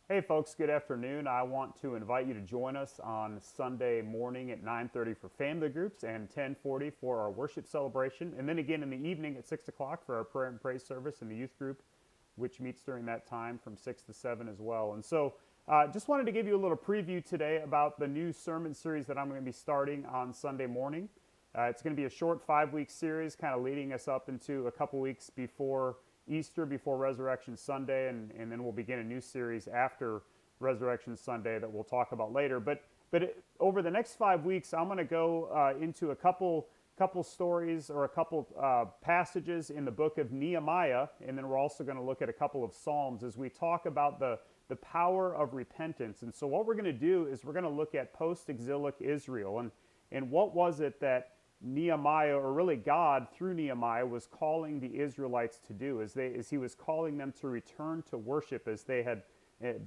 Hey folks, good afternoon. I want to invite you to join us on Sunday morning at 9:30 for family groups and 10:40 for our worship celebration. And then again in the evening at 6 o'clock for our prayer and praise service in the youth group, which meets during that time from 6 to 7 as well. And so just wanted to give you a little preview today about the new sermon series that I'm going to be starting on Sunday morning. It's going to be a short 5-week series, kind of leading us up into a couple weeks before Easter, before Resurrection Sunday, and then we'll begin a new series after Resurrection Sunday that we'll talk about later. Over the next 5 weeks, I'm going to go into a couple stories or a couple passages in the book of Nehemiah, and then we're also going to look at a couple of Psalms as we talk about the power of repentance. And so what we're going to do is we're going to look at post-exilic Israel and what was it that Nehemiah, or really God through Nehemiah, was calling the Israelites to do as he was calling them to return to worship as they had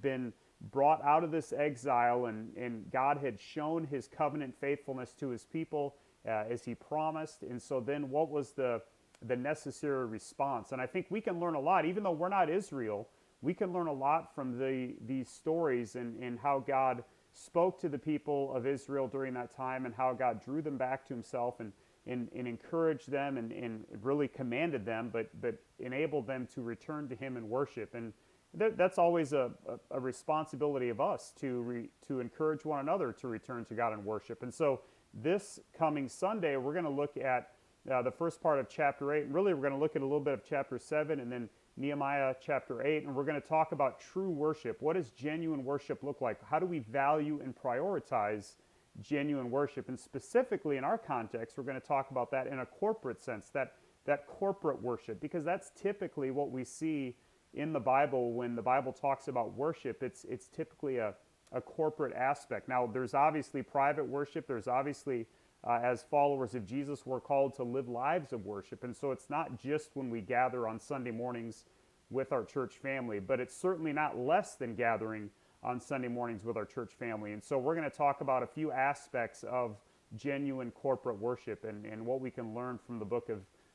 been brought out of this exile, and God had shown his covenant faithfulness to his people as he promised. And so then what was the necessary response? And I think we can learn a lot, even though we're not Israel, we can learn a lot from these stories and how God spoke to the people of Israel during that time and how God drew them back to himself and encouraged them and really commanded them, but enabled them to return to him in worship. And that's always a responsibility of us to encourage one another to return to God in worship. And so this coming Sunday, we're going to look at the first part of chapter 8. And really, we're going to look at a little bit of chapter 7 and then Nehemiah chapter 8, and we're going to talk about true worship. What does genuine worship look like? How do we value and prioritize genuine worship? And specifically in our context, we're going to talk about that in a corporate sense, that corporate worship, because that's typically what we see in the Bible. When the Bible talks about worship, it's typically a corporate aspect. Now, there's obviously private worship. There's obviously as followers of Jesus, we're called to live lives of worship. And so it's not just when we gather on Sunday mornings with our church family, but it's certainly not less than gathering on Sunday mornings with our church family. And so we're going to talk about a few aspects of genuine corporate worship and what we can learn from the book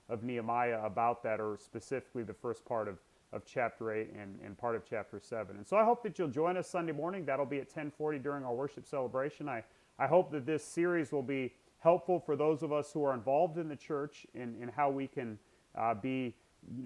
of Nehemiah about that, or specifically the first part of chapter 8 and part of chapter 7. And so I hope that you'll join us Sunday morning. That'll be at 10:40 during our worship celebration. I hope that this series will be helpful for those of us who are involved in the church in how we can be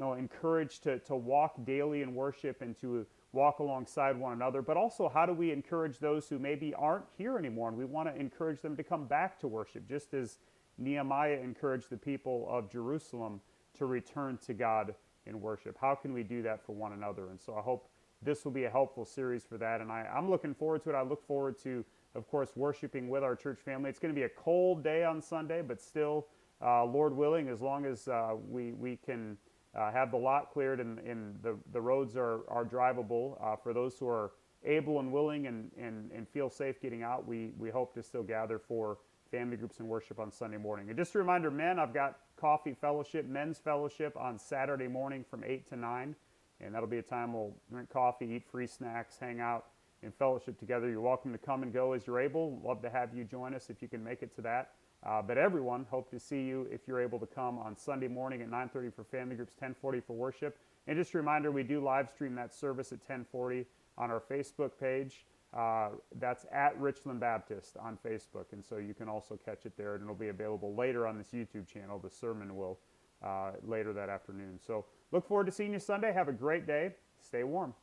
encouraged to walk daily in worship and to walk alongside one another, but also how do we encourage those who maybe aren't here anymore, and we want to encourage them to come back to worship, just as Nehemiah encouraged the people of Jerusalem to return to God in worship. How can we do that for one another? And so I hope this will be a helpful series for that, and I'm looking forward to it. I look forward to, of course, worshiping with our church family. It's going to be a cold day on Sunday, but still, Lord willing, as long as we can have the lot cleared and the roads are drivable for those who are able and willing and feel safe getting out, we hope to still gather for family groups and worship on Sunday morning. And just a reminder, men, I've got coffee fellowship, men's fellowship on Saturday morning from 8 to 9, and that'll be a time we'll drink coffee, eat free snacks, hang out, and fellowship together. You're welcome to come and go as you're able. Love to have you join us if you can make it to that. But everyone, hope to see you if you're able to come on Sunday morning at 9:30 for family groups, 10:40 for worship. And just a reminder, we do live stream that service at 10:40 on our Facebook page. That's at Richland Baptist on Facebook, and so you can also catch it there, and it'll be available later on this YouTube channel. The sermon will later that afternoon. So look forward to seeing you Sunday. Have a great day. Stay warm.